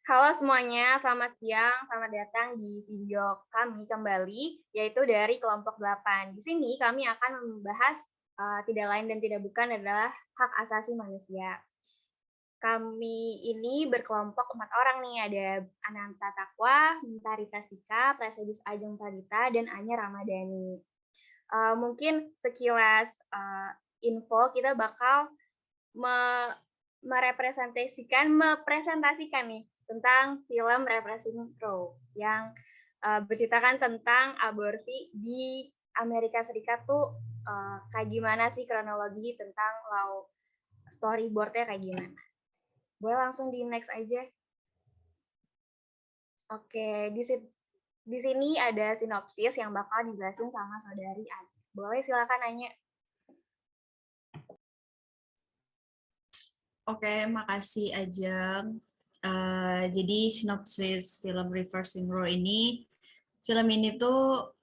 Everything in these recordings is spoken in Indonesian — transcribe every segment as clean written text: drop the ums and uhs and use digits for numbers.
Halo semuanya, selamat siang, selamat datang di video kami kembali, yaitu dari kelompok 8. Di sini kami akan membahas tidak lain dan tidak bukan adalah hak asasi manusia. Kami ini berkelompok 4 orang nih, ada Ananta Takwa, Mentari Tasika, Prasedis Ajeng Pradita, dan Anya Ramadhani. Mungkin sekilas info kita bakal me mepresentasikan nih tentang film Reversing Roe yang, berceritakan tentang aborsi di Amerika Serikat tuh, kayak gimana sih kronologi tentang law storyboard-nya kayak gimana. Boleh langsung di next aja. Oke, di sini ada sinopsis yang bakal dijelasin sama saudari Anya. Boleh silakan Anya. Oke, makasih Ajeng. Jadi sinopsis film Reversing Roe film ini tuh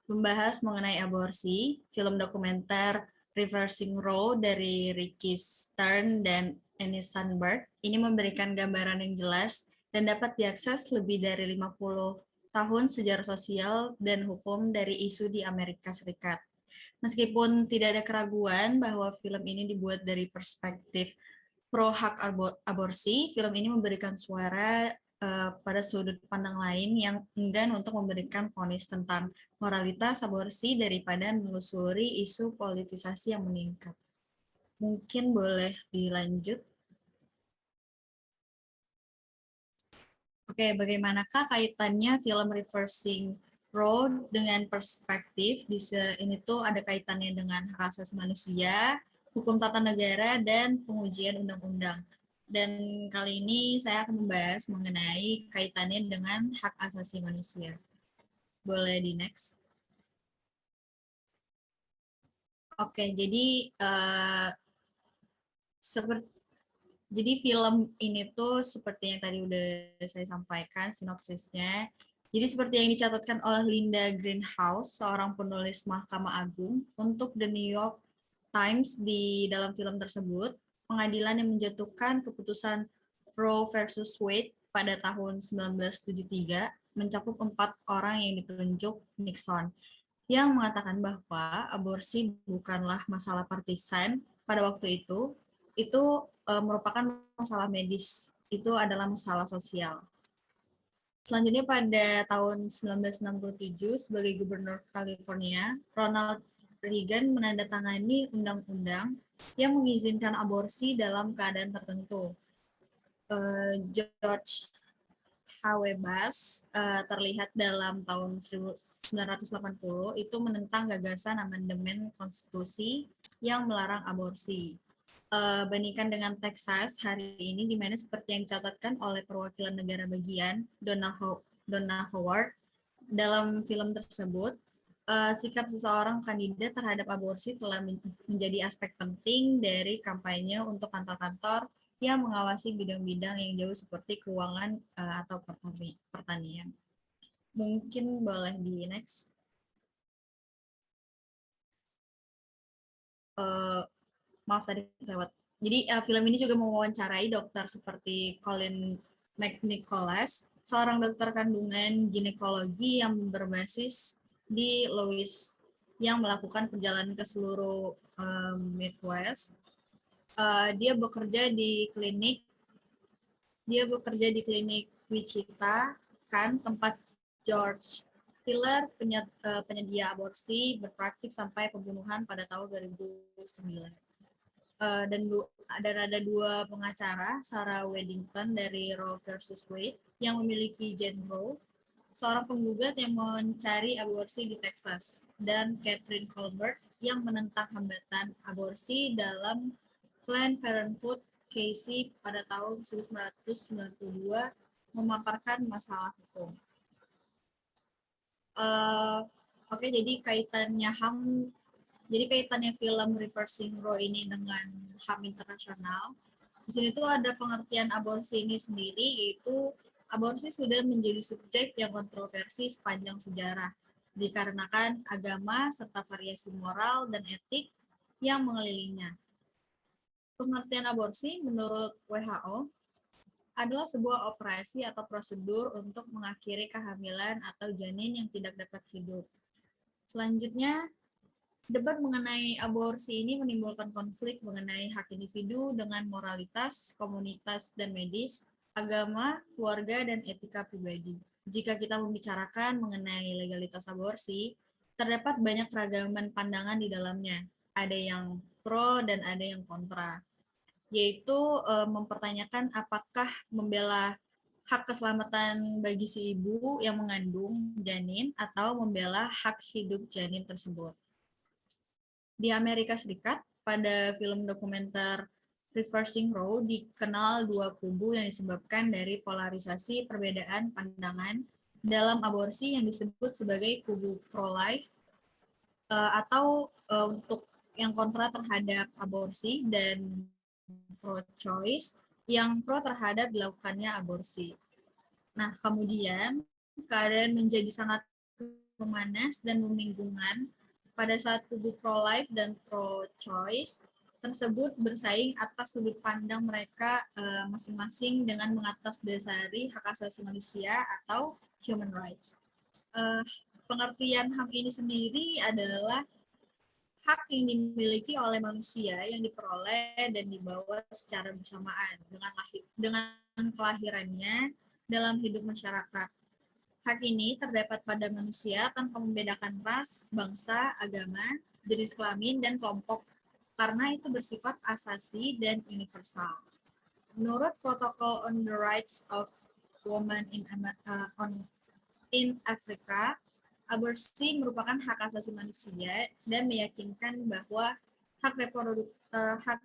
membahas mengenai aborsi, film dokumenter Reversing Roe dari Ricky Stern dan Annie Sandberg. Ini memberikan gambaran yang jelas dan dapat diakses lebih dari 50 tahun sejarah sosial dan hukum dari isu di Amerika Serikat. Meskipun tidak ada keraguan bahwa film ini dibuat dari perspektif pro hak aborsi, film ini memberikan suara pada sudut pandang lain yang enggan untuk memberikan vonis tentang moralitas aborsi daripada menelusuri isu politisasi yang meningkat. Mungkin boleh dilanjut. Oke, bagaimanakah kaitannya film Reversing Road dengan perspektif? Ini tuh ada kaitannya dengan hak asasi manusia, hukum tata negara, dan pengujian undang-undang. Dan kali ini saya akan membahas mengenai kaitannya dengan hak asasi manusia. Boleh di next. Oke, jadi seperti film ini tuh seperti yang tadi udah saya sampaikan sinopsisnya. Jadi seperti yang dicatatkan oleh Linda Greenhouse, seorang penulis Mahkamah Agung, untuk The New York Times di dalam film tersebut, pengadilan yang menjatuhkan keputusan Roe versus Wade pada tahun 1973 mencakup 4 orang yang ditunjuk Nixon, yang mengatakan bahwa aborsi bukanlah masalah partisan pada waktu itu merupakan masalah medis, itu adalah masalah sosial. Selanjutnya pada tahun 1967 sebagai gubernur California, Ronald Reagan menandatangani undang-undang yang mengizinkan aborsi dalam keadaan tertentu. George H.W. Bush terlihat dalam tahun 1980 itu menentang gagasan amandemen konstitusi yang melarang aborsi. Bandingkan dengan Texas hari ini, di mana seperti yang dicatatkan oleh perwakilan negara bagian Donna Howard dalam film tersebut, sikap seseorang kandidat terhadap aborsi telah menjadi aspek penting dari kampanye untuk kantor-kantor yang mengawasi bidang-bidang yang jauh seperti keuangan atau pertanian. Mungkin boleh di next. Maaf tadi lewat. Jadi film ini juga mewawancarai dokter seperti Colin McNicholas, seorang dokter kandungan ginekologi yang berbasis di Louis yang melakukan perjalanan ke seluruh Midwest. Dia bekerja di klinik Wichita, kan, tempat George Tiller, penyedia aborsi, berpraktik sampai pembunuhan pada tahun 2009. Dan ada dua pengacara, Sarah Weddington dari Roe versus Wade yang memiliki Jane Roe, seorang penggugat yang mencari aborsi di Texas, dan Catherine Colbert yang menentang hambatan aborsi dalam Planned Parenthood Casey pada tahun 1992, memaparkan masalah hukum. Oke, jadi kaitannya film Reversing Roe ini dengan HAM internasional. Di sini tuh ada pengertian aborsi ini sendiri, yaitu aborsi sudah menjadi subjek yang kontroversi sepanjang sejarah, dikarenakan agama serta variasi moral dan etik yang mengelilinginya. Pengertian aborsi menurut WHO adalah sebuah operasi atau prosedur untuk mengakhiri kehamilan atau janin yang tidak dapat hidup. Selanjutnya, debat mengenai aborsi ini menimbulkan konflik mengenai hak individu dengan moralitas, komunitas, dan medis, agama, keluarga, dan etika pribadi. Jika kita membicarakan mengenai legalitas aborsi, terdapat banyak keragaman pandangan di dalamnya. Ada yang pro dan ada yang kontra, yaitu mempertanyakan apakah membela hak keselamatan bagi si ibu yang mengandung janin atau membela hak hidup janin tersebut. Di Amerika Serikat, pada film dokumenter Reversing Roe dikenal dua kubu yang disebabkan dari polarisasi perbedaan pandangan dalam aborsi yang disebut sebagai kubu pro-life atau untuk yang kontra terhadap aborsi, dan pro-choice yang pro terhadap dilakukannya aborsi. Nah, kemudian keadaan menjadi sangat memanas dan membingungkan pada saat kubu pro-life dan pro-choice tersebut bersaing atas sudut pandang mereka masing-masing dengan mengatasdasari hak asasi manusia atau human rights. Pengertian HAM ini sendiri adalah hak yang dimiliki oleh manusia yang diperoleh dan dibawa secara bersamaan dengan kelahirannya dalam hidup masyarakat. Hak ini terdapat pada manusia tanpa membedakan ras, bangsa, agama, jenis kelamin, dan kelompok, karena itu bersifat asasi dan universal. Menurut Protocol on the Rights of Women in Africa, aborsi merupakan hak asasi manusia dan meyakinkan bahwa hak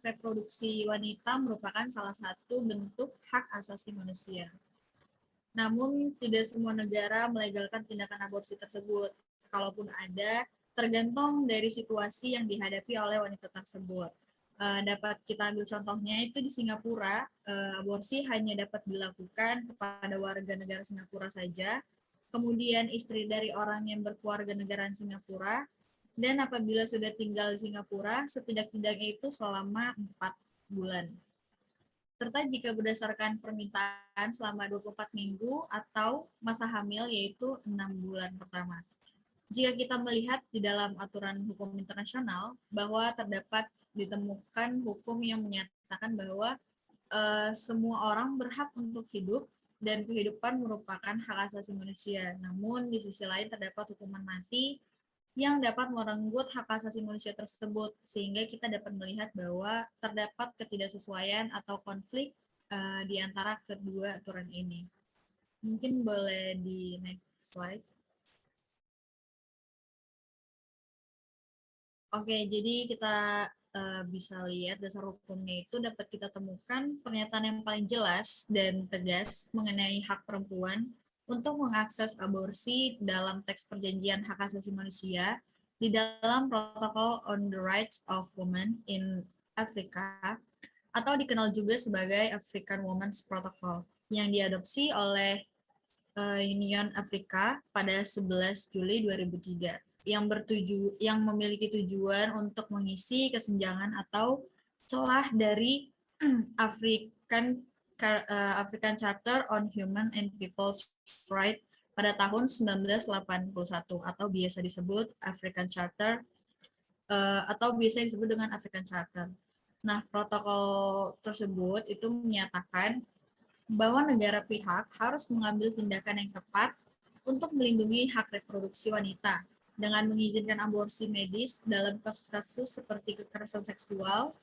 reproduksi wanita merupakan salah satu bentuk hak asasi manusia. Namun, tidak semua negara melegalkan tindakan aborsi tersebut. Kalaupun ada, tergantung dari situasi yang dihadapi oleh wanita tersebut. Dapat kita ambil contohnya itu di Singapura, aborsi hanya dapat dilakukan kepada warga negara Singapura saja, kemudian istri dari orang yang berkeluarga negaraan Singapura, dan apabila sudah tinggal di Singapura, setidak-tidaknya itu selama 4 bulan. Serta jika berdasarkan permintaan selama 24 minggu atau masa hamil yaitu 6 bulan pertama. Jika kita melihat di dalam aturan hukum internasional bahwa terdapat ditemukan hukum yang menyatakan bahwa semua orang berhak untuk hidup dan kehidupan merupakan hak asasi manusia. Namun di sisi lain terdapat hukuman mati yang dapat merenggut hak asasi manusia tersebut, sehingga kita dapat melihat bahwa terdapat ketidaksesuaian atau konflik di antara kedua aturan ini. Mungkin boleh di next slide. Oke, jadi kita bisa lihat dasar hukumnya itu dapat kita temukan pernyataan yang paling jelas dan tegas mengenai hak perempuan untuk mengakses aborsi dalam teks perjanjian hak asasi manusia di dalam Protocol on the Rights of Women in Africa atau dikenal juga sebagai African Women's Protocol yang diadopsi oleh Union Afrika pada 11 Juli 2003 yang memiliki tujuan untuk mengisi kesenjangan atau celah dari African Charter on Human and People's Rights pada tahun 1981 atau biasa disebut African Charter atau biasa disebut dengan African Charter. Nah, protokol tersebut itu menyatakan bahwa negara pihak harus mengambil tindakan yang tepat untuk melindungi hak reproduksi wanita dengan mengizinkan aborsi medis dalam kasus-kasus seperti kekerasan seksual,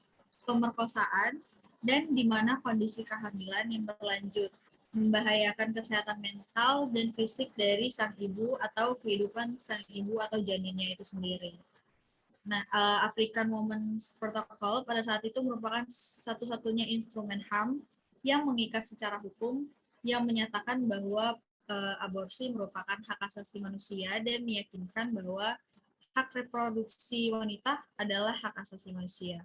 pemerkosaan, dan di mana kondisi kehamilan yang berlanjut membahayakan kesehatan mental dan fisik dari sang ibu atau kehidupan sang ibu atau janinnya itu sendiri. Nah, African Women's Protocol pada saat itu merupakan satu-satunya instrumen HAM yang mengikat secara hukum yang menyatakan bahwa aborsi merupakan hak asasi manusia dan meyakinkan bahwa hak reproduksi wanita adalah hak asasi manusia.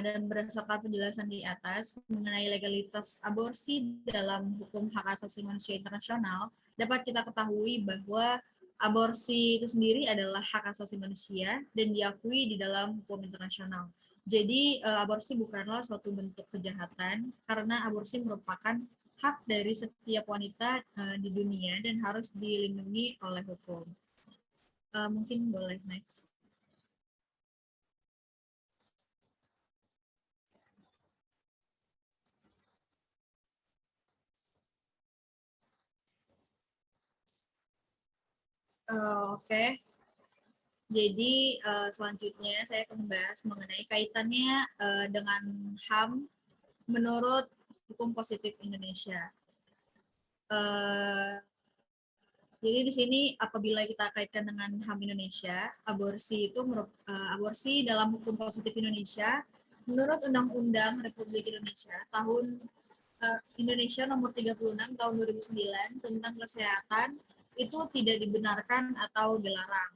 Dan berdasarkan penjelasan di atas mengenai legalitas aborsi dalam hukum hak asasi manusia internasional, dapat kita ketahui bahwa aborsi itu sendiri adalah hak asasi manusia dan diakui di dalam hukum internasional. Jadi aborsi bukanlah suatu bentuk kejahatan karena aborsi merupakan hak dari setiap wanita di dunia dan harus dilindungi oleh hukum. Mungkin boleh next. Oke. Jadi selanjutnya saya akan membahas mengenai kaitannya dengan HAM menurut hukum positif Indonesia. Jadi di sini apabila kita kaitkan dengan HAM Indonesia, aborsi dalam hukum positif Indonesia menurut Undang-Undang Republik Indonesia tahun Indonesia nomor 36 tahun 2009 tentang kesehatan itu tidak dibenarkan atau dilarang.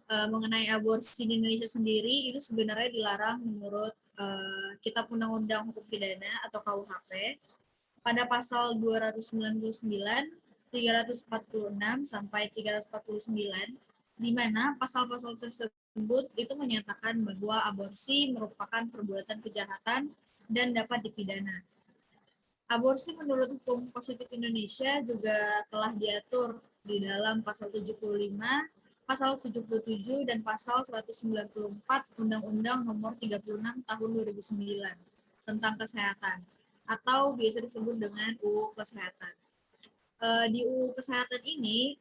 Mengenai aborsi di Indonesia sendiri itu sebenarnya dilarang menurut Kitab Undang-Undang Hukum Pidana atau KUHP pada pasal 299, 346 sampai 349, di mana pasal-pasal tersebut itu menyatakan bahwa aborsi merupakan perbuatan kejahatan dan dapat dipidana. Aborsi menurut hukum positif Indonesia juga telah diatur di dalam pasal 75, pasal 77, dan pasal 194 Undang-Undang nomor 36 tahun 2009 tentang kesehatan, atau biasa disebut dengan UU Kesehatan. Di UU Kesehatan ini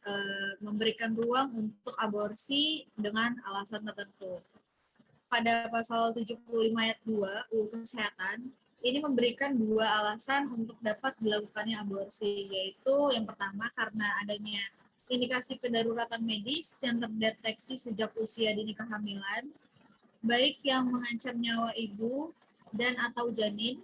memberikan ruang untuk aborsi dengan alasan tertentu. Pada pasal 75 ayat 2 UU Kesehatan, ini memberikan dua alasan untuk dapat dilakukannya aborsi, yaitu yang pertama karena adanya indikasi kedaruratan medis yang terdeteksi sejak usia dini kehamilan, baik yang mengancam nyawa ibu dan atau janin,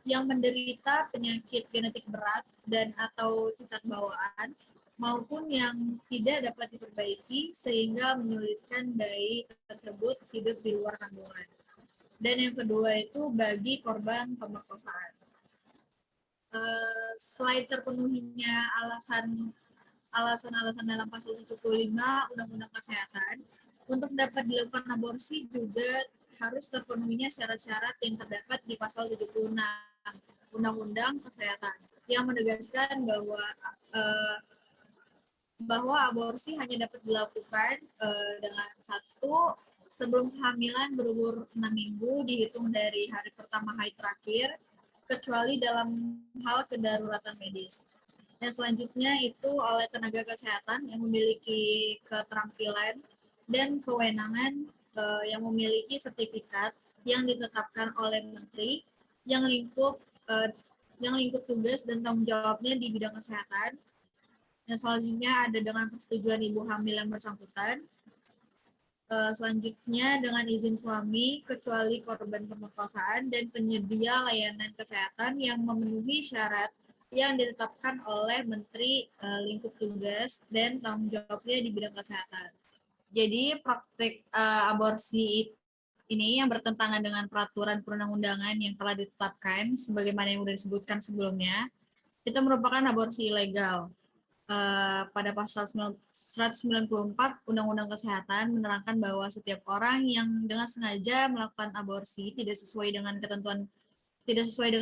yang menderita penyakit genetik berat dan atau cacat bawaan, maupun yang tidak dapat diperbaiki sehingga menyulitkan bayi tersebut hidup di luar kandungan. Dan yang kedua itu bagi korban pemerkosaan. Selain terpenuhinya alasan-alasan dalam pasal 75 Undang-Undang Kesehatan, untuk dapat dilakukan aborsi juga harus terpenuhinya syarat-syarat yang terdapat di pasal 76 Undang-Undang Kesehatan yang menegaskan bahwa aborsi hanya dapat dilakukan dengan satu, sebelum kehamilan berumur 6 minggu dihitung dari hari pertama haid terakhir, kecuali dalam hal kedaruratan medis. Dan selanjutnya itu oleh tenaga kesehatan yang memiliki keterampilan dan kewenangan yang memiliki sertifikat yang ditetapkan oleh menteri yang lingkup tugas dan tanggung jawabnya di bidang kesehatan. Dan selanjutnya ada dengan persetujuan ibu hamil yang bersangkutan. Selanjutnya dengan izin suami, kecuali korban pemerkosaan dan penyedia layanan kesehatan yang memenuhi syarat yang ditetapkan oleh Menteri Lingkup Tugas dan tanggung jawabnya di bidang kesehatan. Jadi praktik aborsi ini yang bertentangan dengan peraturan perundang-undangan yang telah ditetapkan, sebagaimana yang sudah disebutkan sebelumnya, itu merupakan aborsi ilegal. Pada pasal 194 Undang-Undang Kesehatan menerangkan bahwa setiap orang yang dengan sengaja melakukan aborsi tidak sesuai dengan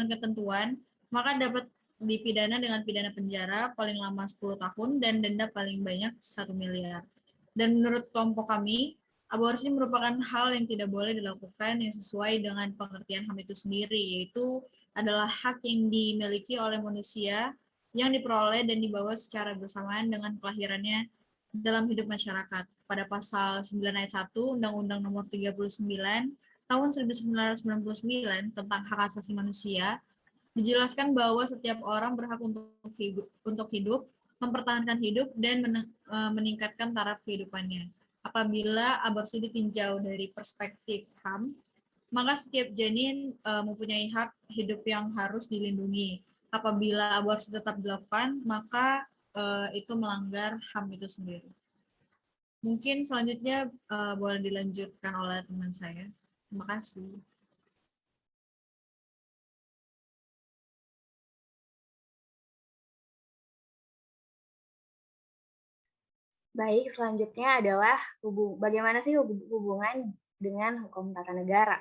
ketentuan, maka dapat dipidana dengan pidana penjara paling lama 10 tahun dan denda paling banyak 1 miliar. Dan menurut kelompok kami, aborsi merupakan hal yang tidak boleh dilakukan yang sesuai dengan pengertian HAM itu sendiri, yaitu adalah hak yang dimiliki oleh manusia yang diperoleh dan dibawa secara bersamaan dengan kelahirannya dalam hidup masyarakat. Pada pasal 9 ayat 1 Undang-Undang nomor 39 tahun 1999 tentang hak asasi manusia, dijelaskan bahwa setiap orang berhak untuk hidup, mempertahankan hidup, dan meningkatkan taraf kehidupannya. Apabila aborsi ditinjau dari perspektif HAM, maka setiap janin mempunyai hak hidup yang harus dilindungi. Apabila aborsi tetap dilakukan, maka itu melanggar HAM itu sendiri. Mungkin selanjutnya boleh dilanjutkan oleh teman saya. Terima kasih. Baik, selanjutnya adalah bagaimana sih hubungan dengan hukum tata negara.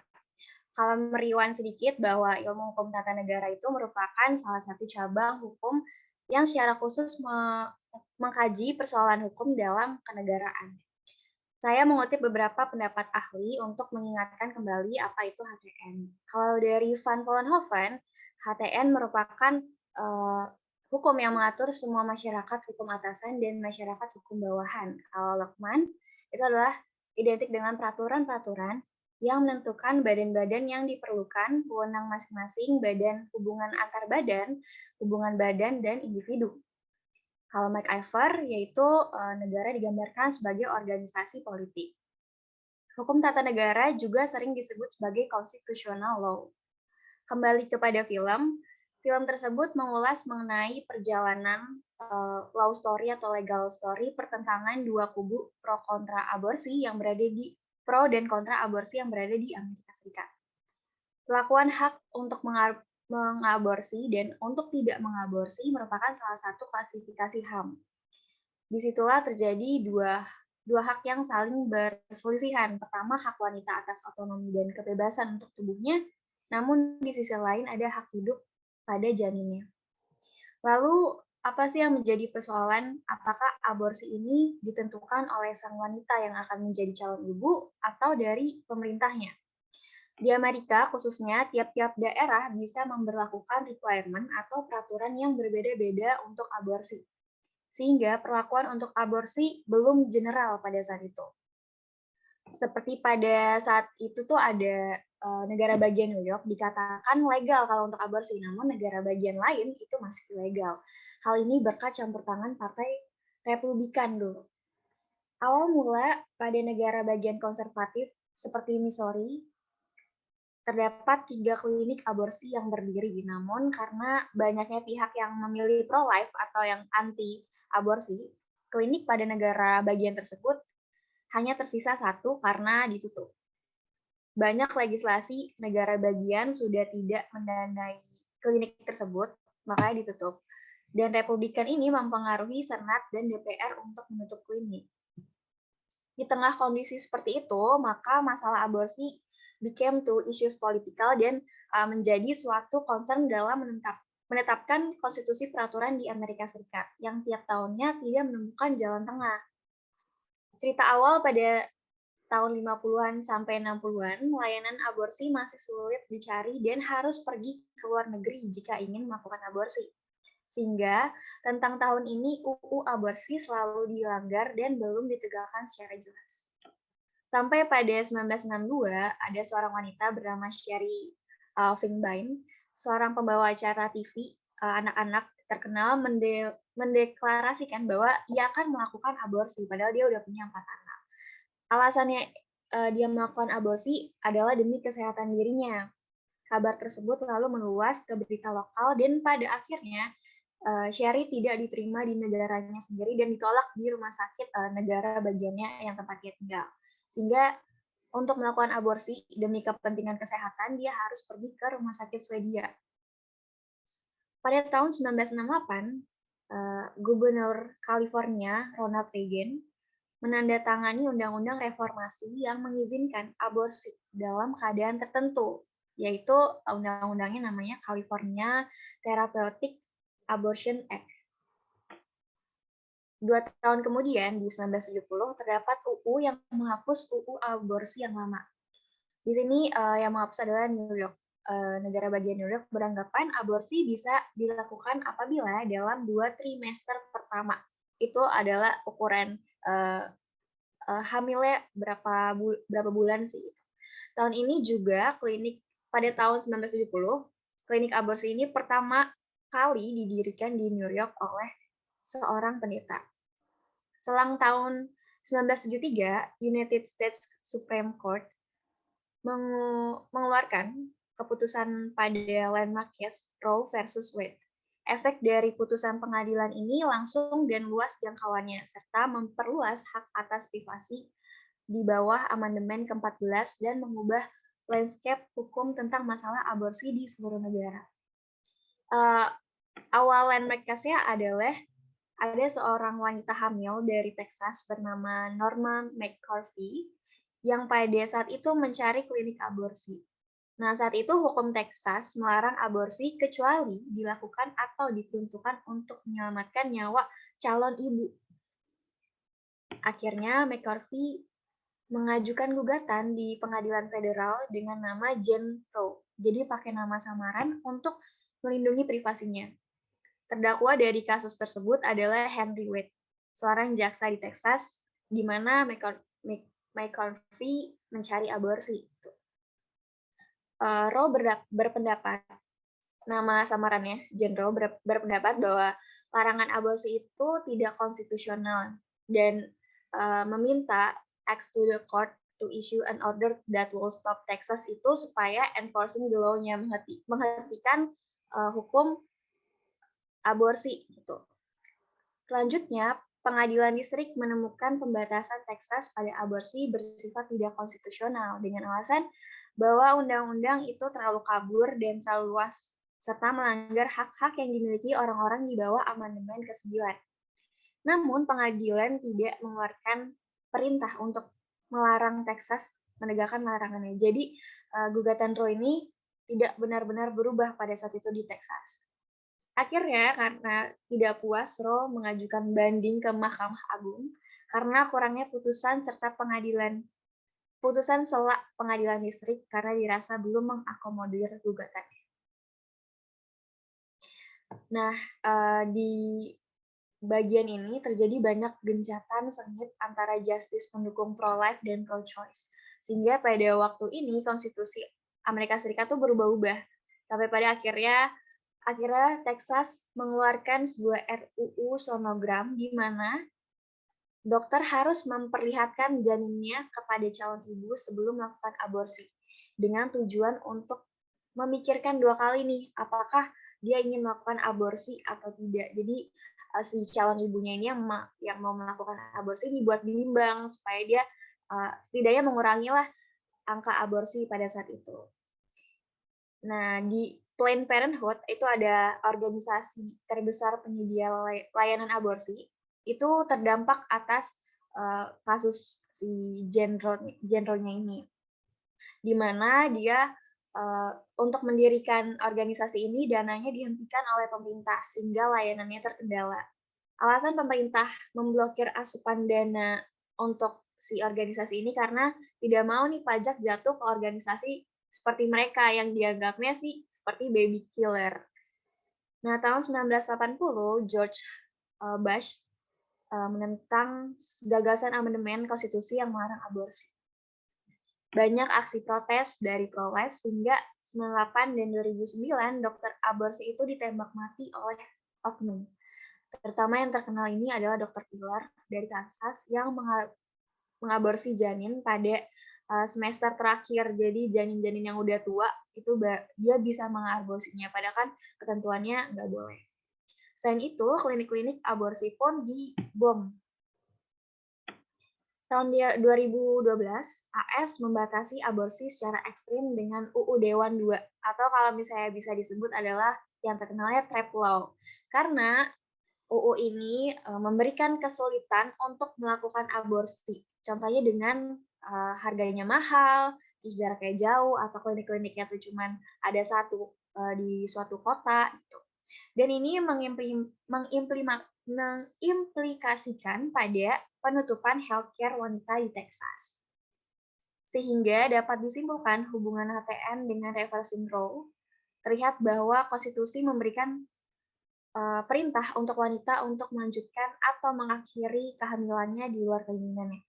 Kalau meriwan sedikit bahwa ilmu hukum tata negara itu merupakan salah satu cabang hukum yang secara khusus mengkaji persoalan hukum dalam kenegaraan. Saya mengutip beberapa pendapat ahli untuk mengingatkan kembali apa itu HTN. Kalau dari Van Vollenhoven, HTN merupakan eh, hukum yang mengatur semua masyarakat hukum atasan dan masyarakat hukum bawahan. Kalau Lokman, itu adalah identik dengan peraturan-peraturan yang menentukan badan-badan yang diperlukan, wewenang masing-masing badan, hubungan badan, dan individu. Kalau MacIver, yaitu negara digambarkan sebagai organisasi politik. Hukum tata negara juga sering disebut sebagai constitutional law. Kembali kepada film, film tersebut mengulas mengenai perjalanan law story atau legal story pertentangan dua kubu pro kontra aborsi yang berada di pro dan kontra aborsi yang berada di Amerika Serikat. Pelakuan hak untuk mengaborsi dan untuk tidak mengaborsi merupakan salah satu klasifikasi HAM. Disitulah terjadi dua hak yang saling berselisihan. Pertama, hak wanita atas otonomi dan kebebasan untuk tubuhnya, namun di sisi lain ada hak hidup pada janinnya. Lalu, apa sih yang menjadi persoalan? Apakah aborsi ini ditentukan oleh sang wanita yang akan menjadi calon ibu atau dari pemerintahnya? Di Amerika, khususnya, tiap-tiap daerah bisa memberlakukan requirement atau peraturan yang berbeda-beda untuk aborsi, sehingga perlakuan untuk aborsi belum general pada saat itu. Seperti pada saat itu tuh ada negara bagian New York dikatakan legal kalau untuk aborsi, namun negara bagian lain itu masih ilegal. Hal ini berkat campur tangan Partai Republikan dulu. Awal mula pada negara bagian konservatif seperti Missouri, terdapat 3 klinik aborsi yang berdiri, namun karena banyaknya pihak yang memilih pro-life atau yang anti-aborsi, klinik pada negara bagian tersebut hanya tersisa 1 karena ditutup. Banyak legislasi negara bagian sudah tidak mendanai klinik tersebut, makanya ditutup. Dan Republikan ini mempengaruhi Senat dan DPR untuk menutup klinik. Di tengah kondisi seperti itu, maka masalah aborsi became to issues political dan menjadi suatu concern dalam menetapkan konstitusi peraturan di Amerika Serikat yang tiap tahunnya tidak menemukan jalan tengah. Cerita awal pada tahun 50-an sampai 60-an, layanan aborsi masih sulit dicari dan harus pergi ke luar negeri jika ingin melakukan aborsi. Sehingga tentang tahun ini UU aborsi selalu dilanggar dan belum ditegakkan secara jelas. Sampai pada 1962, ada seorang wanita bernama Sherry Finbein, seorang pembawa acara TV anak-anak terkenal mendeklarasikan bahwa ia akan melakukan aborsi, padahal dia udah punya 4 anak. Alasannya dia melakukan aborsi adalah demi kesehatan dirinya. Kabar tersebut lalu meluas ke berita lokal dan pada akhirnya Sherry tidak diterima di negaranya sendiri dan ditolak di rumah sakit negara bagiannya yang tempat dia tinggal. Sehingga untuk melakukan aborsi demi kepentingan kesehatan, dia harus pergi ke rumah sakit Swedia. Pada tahun 1968, Gubernur California Ronald Reagan menandatangani undang-undang reformasi yang mengizinkan aborsi dalam keadaan tertentu, yaitu undang-undangnya namanya California Therapeutic Abortion Act. 2 tahun kemudian, di 1970, terdapat UU yang menghapus UU aborsi yang lama. Di sini yang menghapus adalah New York. Negara bagian New York beranggapan aborsi bisa dilakukan apabila dalam 2 trimester pertama. Itu adalah ukuran hamilnya berapa bulan sih. Tahun ini juga pada tahun 1970, klinik aborsi ini pertama kali didirikan di New York oleh seorang pendeta. Selang tahun 1973, United States Supreme Court mengeluarkan keputusan pada landmark case Roe versus Wade. Efek dari putusan pengadilan ini langsung dan luas jangkauannya, serta memperluas hak atas privasi di bawah amandemen ke-14 dan mengubah landscape hukum tentang masalah aborsi di seluruh negara. Awal landmark case-nya adalah ada seorang wanita hamil dari Texas bernama Norma McCarthy yang pada saat itu mencari klinik aborsi. Nah, saat itu hukum Texas melarang aborsi kecuali dilakukan atau diperuntukkan untuk menyelamatkan nyawa calon ibu. Akhirnya, McCarthy mengajukan gugatan di pengadilan federal dengan nama Jane Roe. Jadi pakai nama samaran untuk melindungi privasinya. Terdakwa dari kasus tersebut adalah Henry Wade, seorang jaksa di Texas, di mana McCarthy mencari aborsi. Roe berpendapat, nama samarannya, Jane Roe berpendapat bahwa larangan aborsi itu tidak konstitusional dan meminta X to the court to issue an order that will stop Texas itu supaya enforcing the law-nya menghentikan hukum aborsi gitu. Selanjutnya, pengadilan distrik menemukan pembatasan Texas pada aborsi bersifat tidak konstitusional dengan alasan bahwa undang-undang itu terlalu kabur dan terlalu luas, serta melanggar hak-hak yang dimiliki orang-orang di bawah amandemen ke-9. Namun, pengadilan tidak mengeluarkan perintah untuk melarang Texas menegakkan larangannya. Jadi, gugatan Roe ini tidak benar-benar berubah pada saat itu di Texas. Akhirnya, karena tidak puas, Roe mengajukan banding ke Mahkamah Agung karena kurangnya putusan serta putusan selak pengadilan distrik karena dirasa belum mengakomodir gugatannya. Nah, di bagian ini terjadi banyak gencatan sengit antara justice pendukung pro-life dan pro-choice. Sehingga pada waktu ini konstitusi Amerika Serikat tuh berubah-ubah. Sampai pada akhirnya Texas mengeluarkan sebuah RUU sonogram di mana dokter harus memperlihatkan janinnya kepada calon ibu sebelum melakukan aborsi dengan tujuan untuk memikirkan 2 kali nih apakah dia ingin melakukan aborsi atau tidak. Jadi si calon ibunya ini yang mau melakukan aborsi dibuat bimbang supaya dia setidaknya mengurangi lah angka aborsi pada saat itu. Nah, di Planned Parenthood itu ada organisasi terbesar penyedia layanan aborsi, itu terdampak atas kasus si Jane-nya ini, di mana dia untuk mendirikan organisasi ini dananya dihentikan oleh pemerintah sehingga layanannya terkendala. Alasan pemerintah memblokir asupan dana untuk si organisasi ini karena tidak mau nih pajak jatuh ke organisasi seperti mereka yang dianggapnya sih seperti baby killer. Nah, tahun 1980, George Bush menentang gagasan amandemen konstitusi yang melarang aborsi. Banyak aksi protes dari pro-life sehingga 98 dan 2009 dokter aborsi itu ditembak mati oleh oknum. Terutama yang terkenal ini adalah Dr. Pilar dari Kansas yang mengaborsi janin pada semester terakhir. Jadi janin-janin yang udah tua itu dia bisa mengaborsinya, padahal kan ketentuannya nggak boleh. Selain itu, klinik-klinik aborsi pun dibom. Tahun 2012, AS membatasi aborsi secara ekstrim dengan UU Dewan 2, atau kalau misalnya bisa disebut adalah yang terkenalnya TRAP Law. Karena UU ini memberikan kesulitan untuk melakukan aborsi. Contohnya dengan harganya mahal, terus jaraknya jauh, atau klinik-kliniknya itu cuma ada satu di suatu kota. Gitu. Dan ini mengimplikasikan pada penutupan healthcare wanita di Texas. Sehingga dapat disimpulkan hubungan HTN dengan reversing Roe, terlihat bahwa konstitusi memberikan perintah untuk wanita untuk melanjutkan atau mengakhiri kehamilannya di luar keinginannya.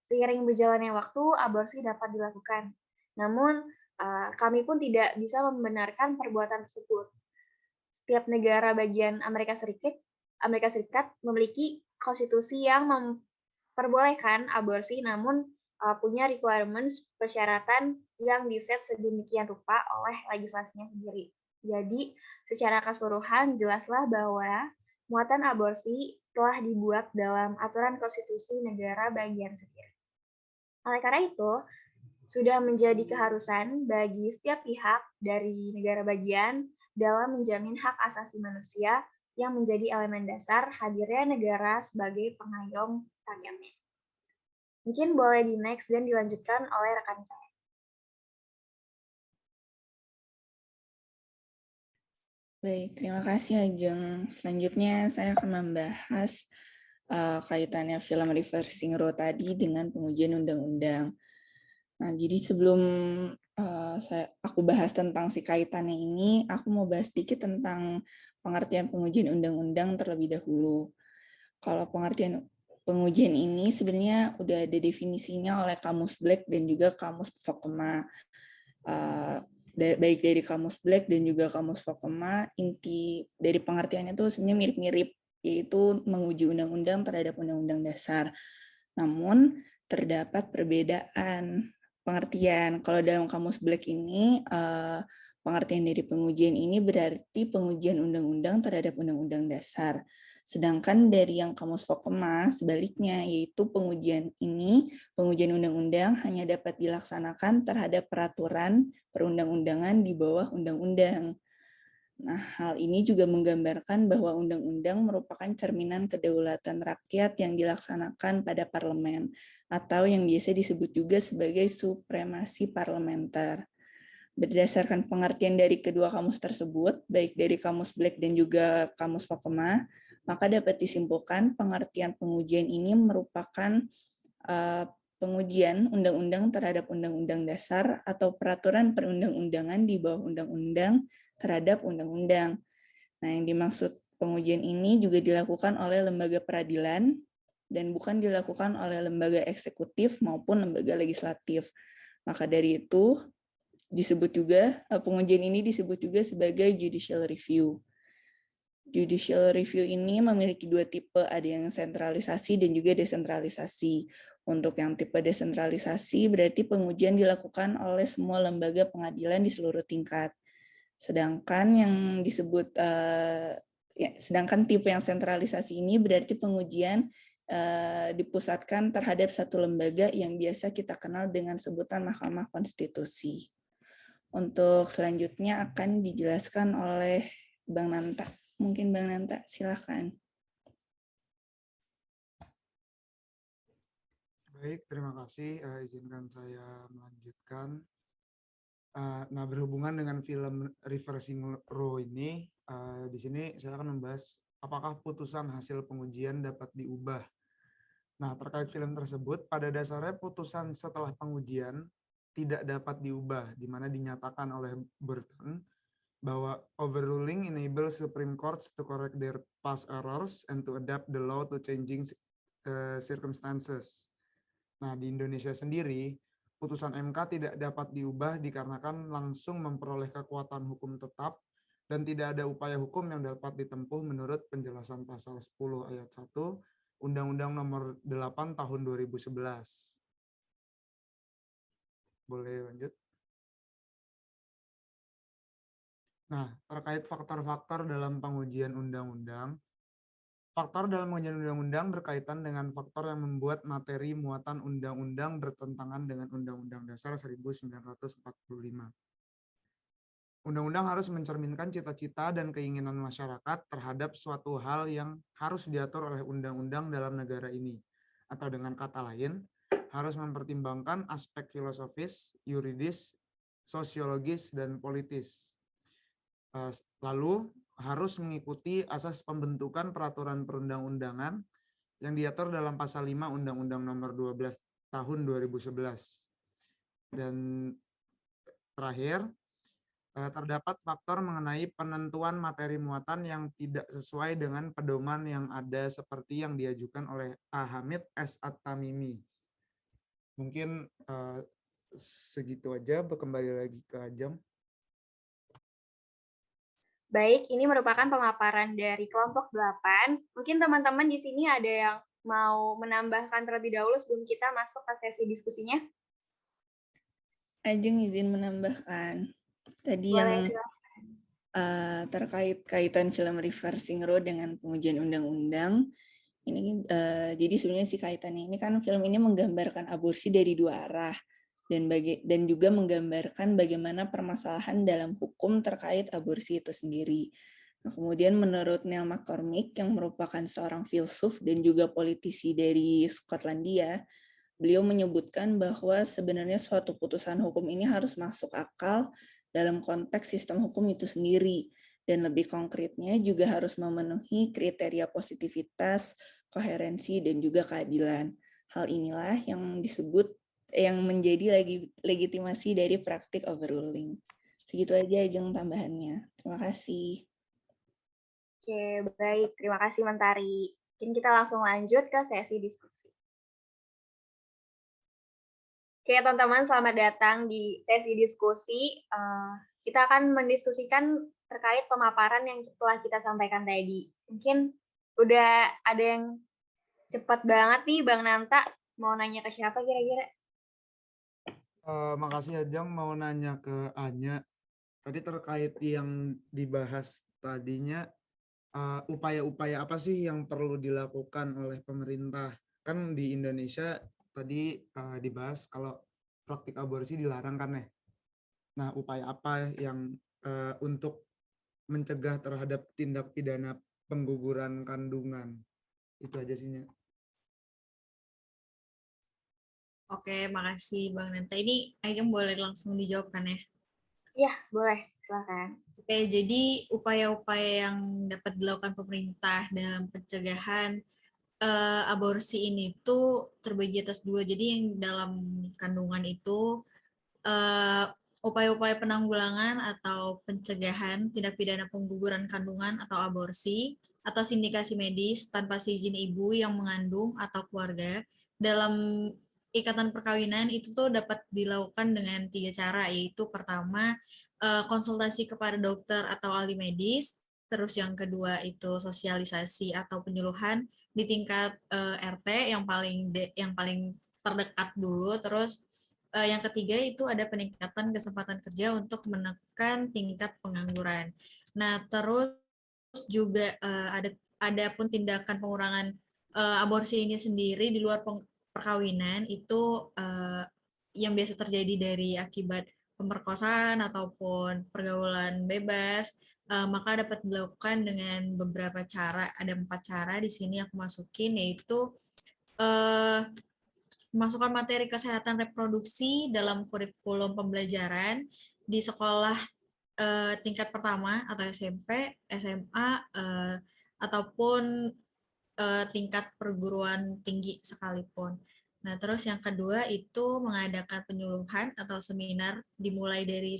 Seiring berjalannya waktu, aborsi dapat dilakukan. Namun, kami pun tidak bisa membenarkan perbuatan tersebut. Setiap negara bagian Amerika Serikat memiliki konstitusi yang memperbolehkan aborsi, namun punya requirements, persyaratan yang diset sedemikian rupa oleh legislasinya sendiri. Jadi, secara keseluruhan jelaslah bahwa muatan aborsi telah dibuat dalam aturan konstitusi negara bagian sendiri. Oleh karena itu, sudah menjadi keharusan bagi setiap pihak dari negara bagian dalam menjamin hak asasi manusia yang menjadi elemen dasar hadirnya negara sebagai pengayom rakyatnya. Mungkin boleh di next dan dilanjutkan oleh rekan saya. Baik, terima kasih Ajeng. Selanjutnya saya akan membahas kaitannya film Reversing Row tadi dengan pengujian undang-undang. Nah, jadi sebelum aku bahas tentang si kaitannya ini, aku mau bahas sedikit tentang pengertian pengujian undang-undang terlebih dahulu. Kalau pengertian pengujian ini sebenarnya udah ada definisinya oleh Kamus Black dan juga Kamus Vokema. Baik dari Kamus Black dan juga Kamus Vokema, inti dari pengertiannya itu sebenarnya mirip-mirip, yaitu menguji undang-undang terhadap undang-undang dasar. Namun terdapat perbedaan pengertian. Kalau dalam Kamus Black ini, pengertian dari pengujian ini berarti pengujian undang-undang terhadap undang-undang dasar. Sedangkan dari yang Kamus Vokema sebaliknya, yaitu pengujian undang-undang hanya dapat dilaksanakan terhadap peraturan perundang-undangan di bawah undang-undang. Nah, hal ini juga menggambarkan bahwa undang-undang merupakan cerminan kedaulatan rakyat yang dilaksanakan pada parlemen, atau yang biasa disebut juga sebagai supremasi parlementer. Berdasarkan pengertian dari kedua kamus tersebut, baik dari Kamus Black dan juga Kamus Vokema, maka dapat disimpulkan pengertian pengujian ini merupakan pengujian undang-undang terhadap undang-undang dasar atau peraturan perundang-undangan di bawah undang-undang terhadap undang-undang. Nah, yang dimaksud pengujian ini juga dilakukan oleh lembaga peradilan dan bukan dilakukan oleh lembaga eksekutif maupun lembaga legislatif. Maka dari itu, pengujian ini disebut juga sebagai judicial review. Judicial review ini memiliki dua tipe, ada yang sentralisasi dan juga desentralisasi. Untuk yang tipe desentralisasi berarti pengujian dilakukan oleh semua lembaga pengadilan di seluruh tingkat. Sedangkan sedangkan tipe yang sentralisasi ini berarti pengujian dipusatkan terhadap satu lembaga yang biasa kita kenal dengan sebutan Mahkamah Konstitusi. Untuk selanjutnya akan dijelaskan oleh Bang Nanta. Mungkin Bang Nanta, silakan. Baik, terima kasih. Izinkan saya melanjutkan. Nah, berhubungan dengan film Reversing Row ini, di sini saya akan membahas apakah putusan hasil pengujian dapat diubah. Nah, terkait film tersebut, pada dasarnya putusan setelah pengujian tidak dapat diubah, di mana dinyatakan oleh Burton bahwa overruling enables Supreme Courts to correct their past errors and to adapt the law to changing circumstances. Nah, di Indonesia sendiri, putusan MK tidak dapat diubah dikarenakan langsung memperoleh kekuatan hukum tetap dan tidak ada upaya hukum yang dapat ditempuh menurut penjelasan pasal 10 ayat 1 Undang-Undang Nomor 8 Tahun 2011. Boleh lanjut? Nah, terkait faktor-faktor dalam pengujian undang-undang, faktor dalam pengujian undang-undang berkaitan dengan faktor yang membuat materi muatan undang-undang bertentangan dengan Undang-Undang Dasar 1945. Undang-undang harus mencerminkan cita-cita dan keinginan masyarakat terhadap suatu hal yang harus diatur oleh undang-undang dalam negara ini. Atau dengan kata lain, harus mempertimbangkan aspek filosofis, yuridis, sosiologis, dan politis. Lalu harus mengikuti asas pembentukan peraturan perundang-undangan yang diatur dalam pasal 5 Undang-Undang Nomor 12 Tahun 2011. Dan terakhir, terdapat faktor mengenai penentuan materi muatan yang tidak sesuai dengan pedoman yang ada seperti yang diajukan oleh A. Hamid S. At-Tamimi. Mungkin segitu aja, kembali lagi ke Ajeng. Baik, ini merupakan pemaparan dari kelompok 8. Mungkin teman-teman di sini ada yang mau menambahkan terlebih dahulu sebelum kita masuk ke sesi diskusinya? Ajeng izin menambahkan. Tadi Boleh, yang terkait kaitan film Reversing Row dengan pengujian undang-undang, ini jadi sebenarnya si kaitannya ini kan film ini menggambarkan aborsi dari dua arah dan juga menggambarkan bagaimana permasalahan dalam hukum terkait aborsi itu sendiri. Nah, kemudian menurut Neil McCormick yang merupakan seorang filsuf dan juga politisi dari Skotlandia, beliau menyebutkan bahwa sebenarnya suatu putusan hukum ini harus masuk akal dalam konteks sistem hukum itu sendiri. dan lebih konkretnya juga harus memenuhi kriteria positivitas, koherensi, dan juga keadilan. Hal inilah yang menjadi legitimasi dari praktik overruling. Segitu aja Ajeng tambahannya. Terima kasih. Oke, baik. Terima kasih Mentari. Mungkin kita langsung lanjut ke sesi diskusi. Oke, teman-teman, selamat datang di sesi diskusi. Kita akan mendiskusikan terkait pemaparan yang telah kita sampaikan tadi. Mungkin udah ada yang cepat banget nih, Bang Nanta. Mau nanya ke siapa kira-kira? Makasih Ajeng, mau nanya ke Anya. Tadi terkait yang dibahas tadinya, upaya-upaya apa sih yang perlu dilakukan oleh pemerintah? Kan di Indonesia tadi dibahas kalau praktik aborsi dilarang kan ya. Nah, upaya apa yang untuk mencegah terhadap tindak pidana pengguguran kandungan? Itu aja sih, Nya. Oke, makasih Bang Nanta. Ini Ajeng boleh langsung dijawabkan ya? Iya, boleh. Silakan. Oke, jadi upaya-upaya yang dapat dilakukan pemerintah dalam pencegahan aborsi ini tuh terbagi atas dua. Jadi yang dalam kandungan itu upaya-upaya penanggulangan atau pencegahan tindak pidana pengguguran kandungan atau aborsi atas indikasi medis tanpa seizin ibu yang mengandung atau keluarga dalam ikatan perkawinan itu tuh dapat dilakukan dengan 3 cara, yaitu pertama konsultasi kepada dokter atau ahli medis, terus yang kedua itu sosialisasi atau penyuluhan di tingkat RT yang paling terdekat dulu, terus yang ketiga itu ada peningkatan kesempatan kerja untuk menekan tingkat pengangguran. Nah, terus juga ada pun tindakan pengurangan aborsi ini sendiri di luar perkawinan itu yang biasa terjadi dari akibat pemerkosaan ataupun pergaulan bebas, maka dapat dilakukan dengan beberapa cara. Ada 4 cara di sini aku masukin, yaitu memasukkan materi kesehatan reproduksi dalam kurikulum pembelajaran di sekolah tingkat pertama atau SMP, SMA, ataupun tingkat perguruan tinggi sekalipun. Nah, terus yang kedua itu mengadakan penyuluhan atau seminar dimulai dari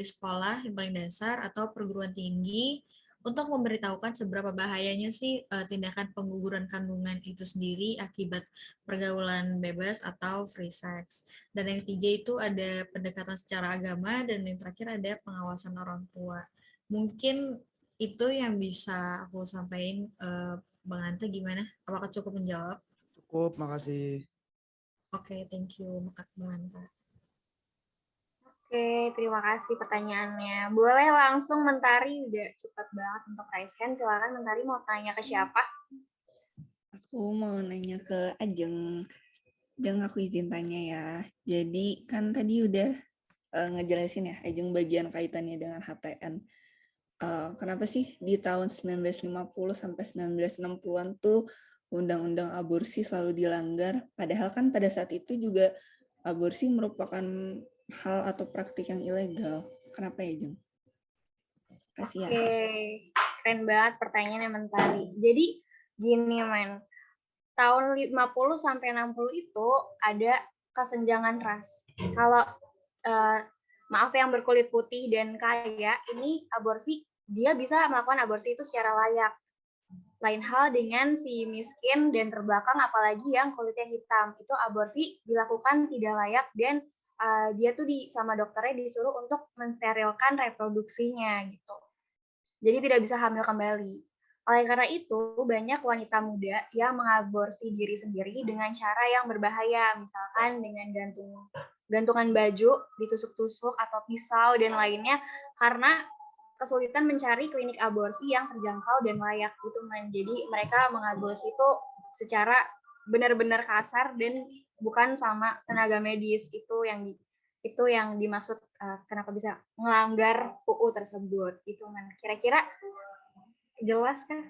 sekolah yang paling dasar atau perguruan tinggi untuk memberitahukan seberapa bahayanya sih tindakan pengguguran kandungan itu sendiri akibat pergaulan bebas atau free sex. Dan yang ketiga itu ada pendekatan secara agama, dan yang terakhir ada pengawasan orang tua. Mungkin itu yang bisa aku sampaikan. Bang Anta gimana? Apakah cukup menjawab? Cukup, makasih. Oke, thank you Bang Anta. Oke, terima kasih pertanyaannya. Boleh langsung Mentari, udah cepat banget untuk raise hand. Silakan Mentari mau tanya ke siapa? Aku mau nanya ke Ajeng. Ajeng, aku izin tanya ya. Jadi kan tadi udah ngejelasin ya, Ajeng bagian kaitannya dengan HTN. Kenapa sih di tahun 1950 sampai 1960-an tuh undang-undang aborsi selalu dilanggar? Padahal kan pada saat itu juga aborsi merupakan hal atau praktik yang ilegal. Kenapa ya, Jeng? Kasih ya. Oke, keren banget pertanyaannya Mentari. Jadi gini, men. Tahun 50 sampai 60 itu ada kesenjangan ras. Kalau maaf yang berkulit putih dan kaya, ini aborsi, dia bisa melakukan aborsi itu secara layak. Lain hal dengan si miskin dan terbelakang, apalagi yang kulitnya hitam, itu aborsi dilakukan tidak layak dan dia tuh sama dokternya disuruh untuk mensterilkan reproduksinya gitu. Jadi tidak bisa hamil kembali. Oleh karena itu, banyak wanita muda yang mengaborsi diri sendiri dengan cara yang berbahaya, misalkan dengan gantungan baju, ditusuk-tusuk atau pisau dan lainnya, karena kesulitan mencari klinik aborsi yang terjangkau dan layak gitu, man. Jadi mereka mengaborsi itu secara benar-benar kasar dan bukan sama tenaga medis. Itu yang dimaksud kenapa bisa melanggar UU tersebut gitu, man. Kira-kira jelas kan?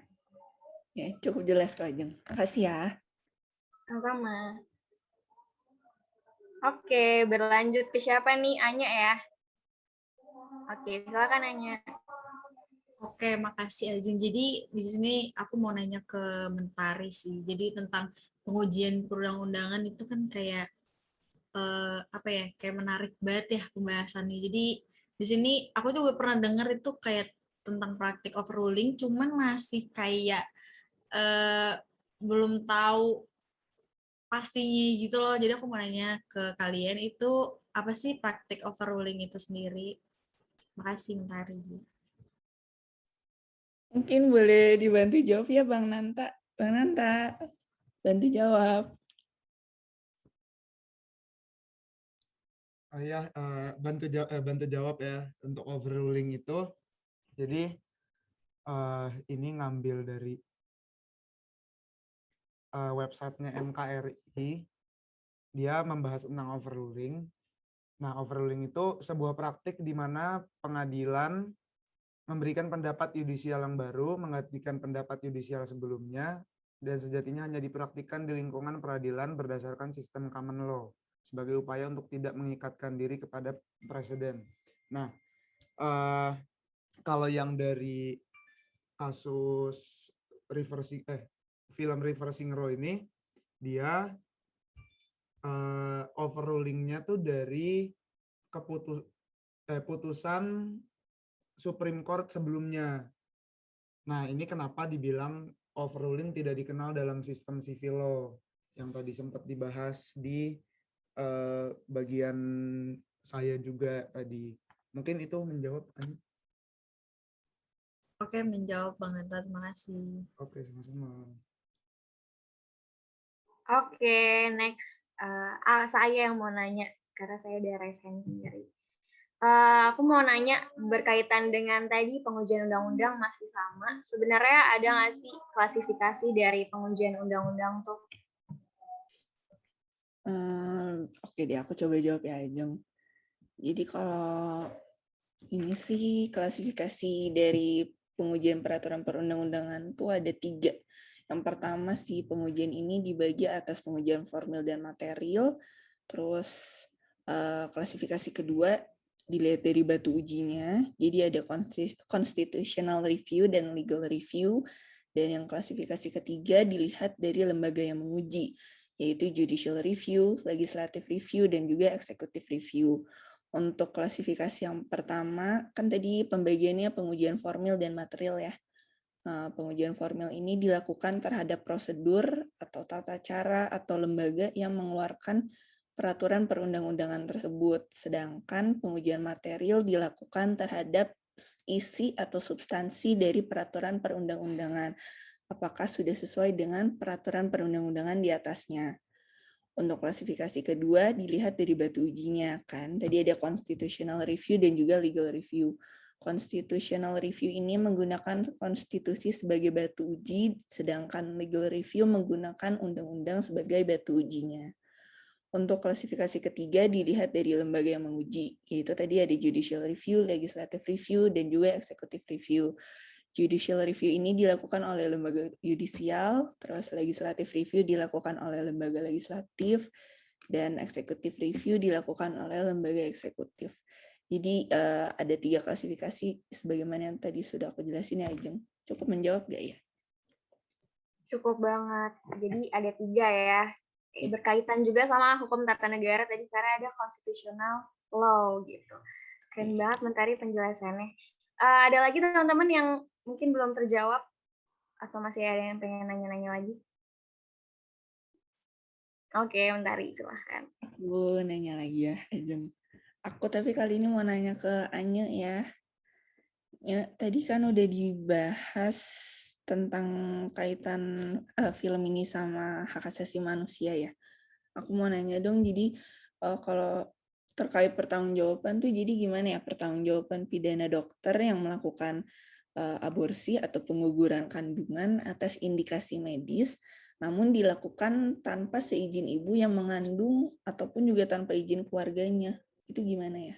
Ya, cukup jelas kok, Ajeng. Makasih ya. Sama. Oke, berlanjut ke siapa nih? Anya ya. Oke, silakan Anya. Oke, makasih Ajeng. Jadi di sini aku mau nanya ke Mentari sih. Jadi tentang pengujian perundang-undangan itu kan kayak apa ya, kayak menarik banget ya pembahasannya. Jadi di sini aku juga pernah dengar itu kayak tentang praktik overruling, cuman masih kayak eh, belum tahu pastinya gitu loh. Jadi aku mau nanya ke kalian itu apa sih praktik overruling itu sendiri? Makasih Mentari. Mungkin boleh dibantu jawab ya Bang Nanta. Bang Nanta, bantu jawab. Ya, bantu jawab ya untuk overruling itu. Jadi ini ngambil dari websitenya MKRI. Dia membahas tentang overruling. Nah, overruling itu sebuah praktik di mana pengadilan memberikan pendapat yudisial yang baru, menggantikan pendapat yudisial sebelumnya, dan sejatinya hanya dipraktikkan di lingkungan peradilan berdasarkan sistem common law sebagai upaya untuk tidak mengikatkan diri kepada presiden. Nah, kalau yang dari kasus film Reversing Roe ini, dia overrulingnya tuh dari putusan Supreme Court sebelumnya. Nah, ini kenapa dibilang overruling tidak dikenal dalam sistem civil law yang tadi sempat dibahas di bagian saya juga tadi. Mungkin itu menjawab. Oke, menjawab Bang Nenta, terima kasih. Oke, sama-sama. Oke, next. Saya yang mau nanya, karena saya udah resign sendiri. Aku mau nanya berkaitan dengan tadi pengujian undang-undang masih sama. Sebenarnya ada nggak sih klasifikasi dari pengujian undang-undang tuh? Oke deh, aku coba jawab ya Ajeng. Jadi kalau ini sih klasifikasi dari pengujian peraturan perundang-undangan tuh ada 3. Yang pertama sih pengujian ini dibagi atas pengujian formil dan material. Terus klasifikasi kedua dilihat dari batu ujinya. Jadi ada constitutional review dan legal review. Dan yang klasifikasi ketiga dilihat dari lembaga yang menguji, yaitu judicial review, legislative review, dan juga executive review. Untuk klasifikasi yang pertama, kan tadi pembagiannya pengujian formil dan material ya. Pengujian formil ini dilakukan terhadap prosedur atau tata cara atau lembaga yang mengeluarkan peraturan perundang-undangan tersebut. Sedangkan pengujian material dilakukan terhadap isi atau substansi dari peraturan perundang-undangan. Apakah sudah sesuai dengan peraturan perundang-undangan di atasnya. Untuk klasifikasi kedua dilihat dari batu ujinya kan. Tadi ada constitutional review dan juga legal review. Constitutional review ini menggunakan konstitusi sebagai batu uji, sedangkan legal review menggunakan undang-undang sebagai batu ujinya. Untuk klasifikasi ketiga dilihat dari lembaga yang menguji, yaitu tadi ada judicial review, legislative review, dan juga executive review. Judicial review ini dilakukan oleh lembaga yudisial, terus legislative review dilakukan oleh lembaga legislatif, dan executive review dilakukan oleh lembaga eksekutif. Jadi ada 3 klasifikasi sebagaimana yang tadi sudah aku jelasin ya Ajeng. Cukup menjawab gak ya? Cukup banget. Jadi ada 3 ya. Berkaitan juga sama hukum tata negara tadi karena ada constitutional law gitu. Keren banget Mentari penjelasannya. Ada lagi teman-teman yang mungkin belum terjawab atau masih ada yang pengen nanya-nanya lagi? Oke, Mentari silahkan. Aku nanya lagi ya Ajeng. Aku tapi kali ini mau nanya ke Anya ya. Ya, tadi kan udah dibahas tentang kaitan film ini sama hak asasi manusia ya. Aku mau nanya dong, jadi kalau terkait pertanggungjawaban tuh jadi gimana ya pertanggungjawaban pidana dokter yang melakukan aborsi atau penguguran kandungan atas indikasi medis, namun dilakukan tanpa seizin ibu yang mengandung ataupun juga tanpa izin keluarganya. Itu gimana ya?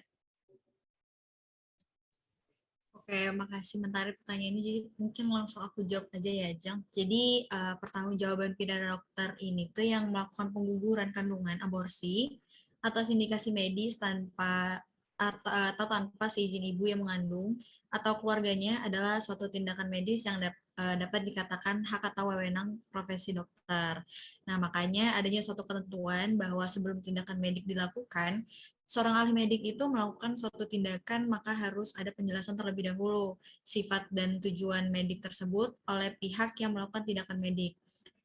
Oke, makasih Mentari pertanyaannya. Jadi mungkin langsung aku jawab aja ya, Jang. Jadi pertanggungjawaban pidana dokter ini tuh yang melakukan pengguguran kandungan aborsi atas indikasi medis tanpa atau tanpa seizin ibu yang mengandung atau keluarganya adalah suatu tindakan medis yang dapat dikatakan hak atau wewenang profesi dokter. Nah, makanya adanya suatu ketentuan bahwa sebelum tindakan medik dilakukan, seorang ahli medik itu melakukan suatu tindakan, maka harus ada penjelasan terlebih dahulu sifat dan tujuan medik tersebut oleh pihak yang melakukan tindakan medik.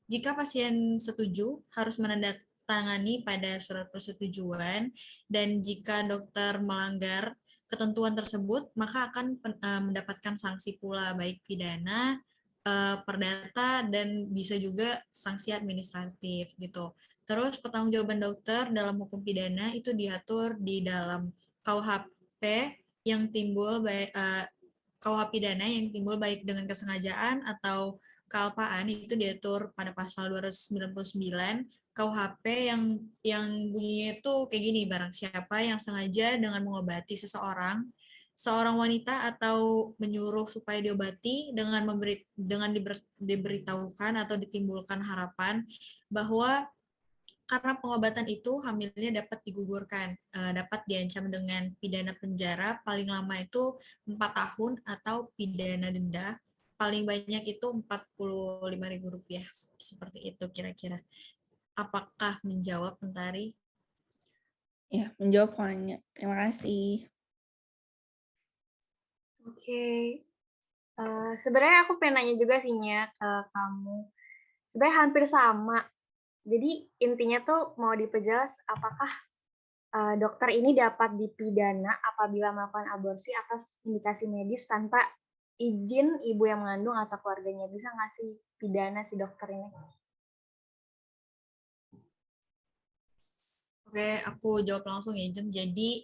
Jika pasien setuju, harus menandatangani pada surat persetujuan, dan jika dokter melanggar ketentuan tersebut, maka akan mendapatkan sanksi pula, baik pidana, perdata, dan bisa juga sanksi administratif gitu. Terus pertanggungjawaban dokter dalam hukum pidana itu diatur di dalam KUHP yang timbul baik KUH pidana yang timbul baik dengan kesengajaan atau kealpaan, itu diatur pada pasal 299 KUHP yang bunyinya itu kayak gini: barang siapa yang sengaja dengan mengobati seorang wanita atau menyuruh supaya diobati dengan diberitahukan atau ditimbulkan harapan bahwa karena pengobatan itu hamilnya dapat digugurkan, dapat diancam dengan pidana penjara paling lama itu 4 tahun atau pidana denda paling banyak itu Rp45.000, seperti itu kira-kira. Apakah menjawab, Mentari? Ya, menjawab Koanya. Terima kasih. Oke. Sebenarnya aku pengen nanya juga sih Nya ke kamu. Sebenarnya hampir sama. Jadi intinya tuh mau diperjelas apakah dokter ini dapat dipidana apabila melakukan aborsi atas indikasi medis tanpa izin ibu yang mengandung atau keluarganya. Bisa nggak sih pidana si dokter ini? Oke, aku jawab langsung ya, Jun. Jadi,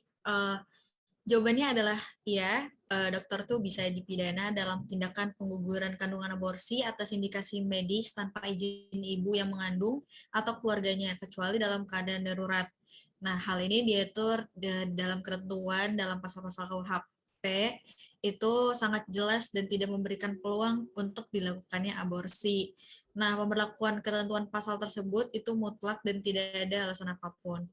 jawabannya adalah iya, dokter tuh bisa dipidana dalam tindakan pengguguran kandungan aborsi atas indikasi medis tanpa izin ibu yang mengandung atau keluarganya, kecuali dalam keadaan darurat. Nah, hal ini diatur dalam ketentuan dalam pasal-pasal KUHP, itu sangat jelas dan tidak memberikan peluang untuk dilakukannya aborsi. Nah, pemberlakuan ketentuan pasal tersebut itu mutlak dan tidak ada alasan apapun.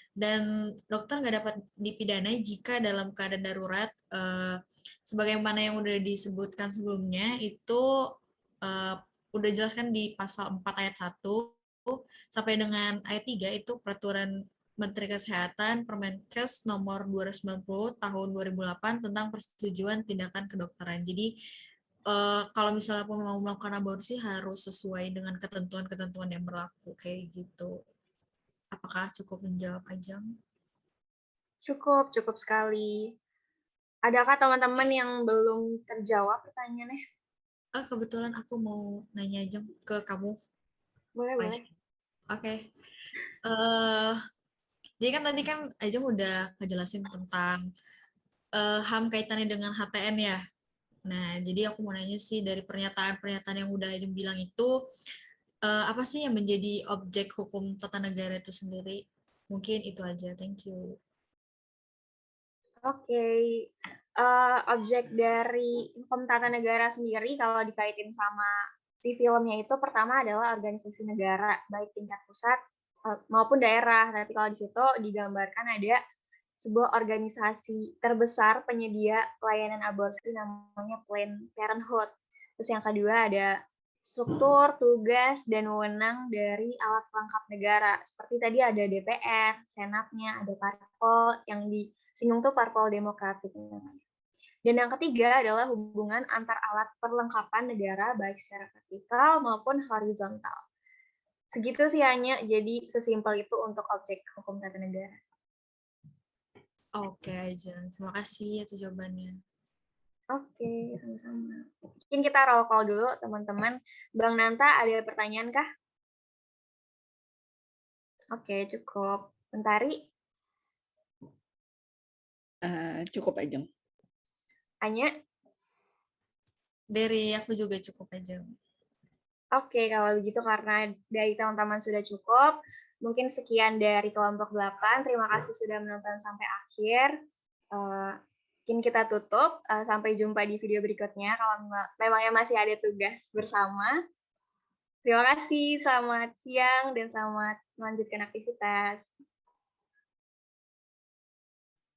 Dan dokter nggak dapat dipidana jika dalam keadaan darurat, sebagaimana yang udah disebutkan sebelumnya, itu udah jelaskan di pasal 4 ayat 1 sampai dengan ayat 3, itu peraturan Menteri Kesehatan Permenkes nomor 290 tahun 2008 tentang persetujuan tindakan kedokteran. Jadi kalau misalnya mau melakukan aborsi harus sesuai dengan ketentuan-ketentuan yang berlaku kayak gitu. Apakah cukup menjawab, Ajeng? Cukup sekali. Adakah teman-teman yang belum terjawab pertanyaannya? Kebetulan aku mau nanya Ajeng ke kamu. Boleh. Oke. Jadi kan tadi kan Ajeng udah ngejelasin tentang HAM kaitannya dengan HTN ya. Nah, jadi aku mau nanya sih, dari pernyataan-pernyataan yang udah Ajeng bilang itu, apa sih yang menjadi objek hukum tata negara itu sendiri? Mungkin itu aja. Thank you. Oke. Objek dari hukum tata negara sendiri kalau dikaitin sama si filmnya itu pertama adalah organisasi negara, baik tingkat pusat maupun daerah. Tapi kalau di situ digambarkan ada sebuah organisasi terbesar penyedia layanan aborsi namanya Planned Parenthood. Terus yang kedua ada struktur, tugas, dan wewenang dari alat pelengkap negara. Seperti tadi ada DPR, Senatnya, ada parpol, yang disinggung tuh parpol demokratik. Dan yang ketiga adalah hubungan antar alat perlengkapan negara baik secara vertikal maupun horizontal. Segitu sih hanya, jadi sesimpel itu untuk objek hukum tata negara. Oke, Ajeng. Terima kasih atas jawabannya. Oke, sama-sama. Mungkin kita roll call dulu, teman-teman. Bang Nanta, ada pertanyaan kah? Oke, cukup. Mentari? Cukup, Ajeng. Anya? Dari aku juga cukup, Ajeng. Oke, kalau begitu karena dari teman-teman sudah cukup, mungkin sekian dari kelompok 8. Terima kasih sudah menonton sampai akhir. Mungkin kita tutup. Sampai jumpa di video berikutnya kalau memangnya masih ada tugas bersama. Terima kasih, selamat siang dan selamat melanjutkan aktivitas.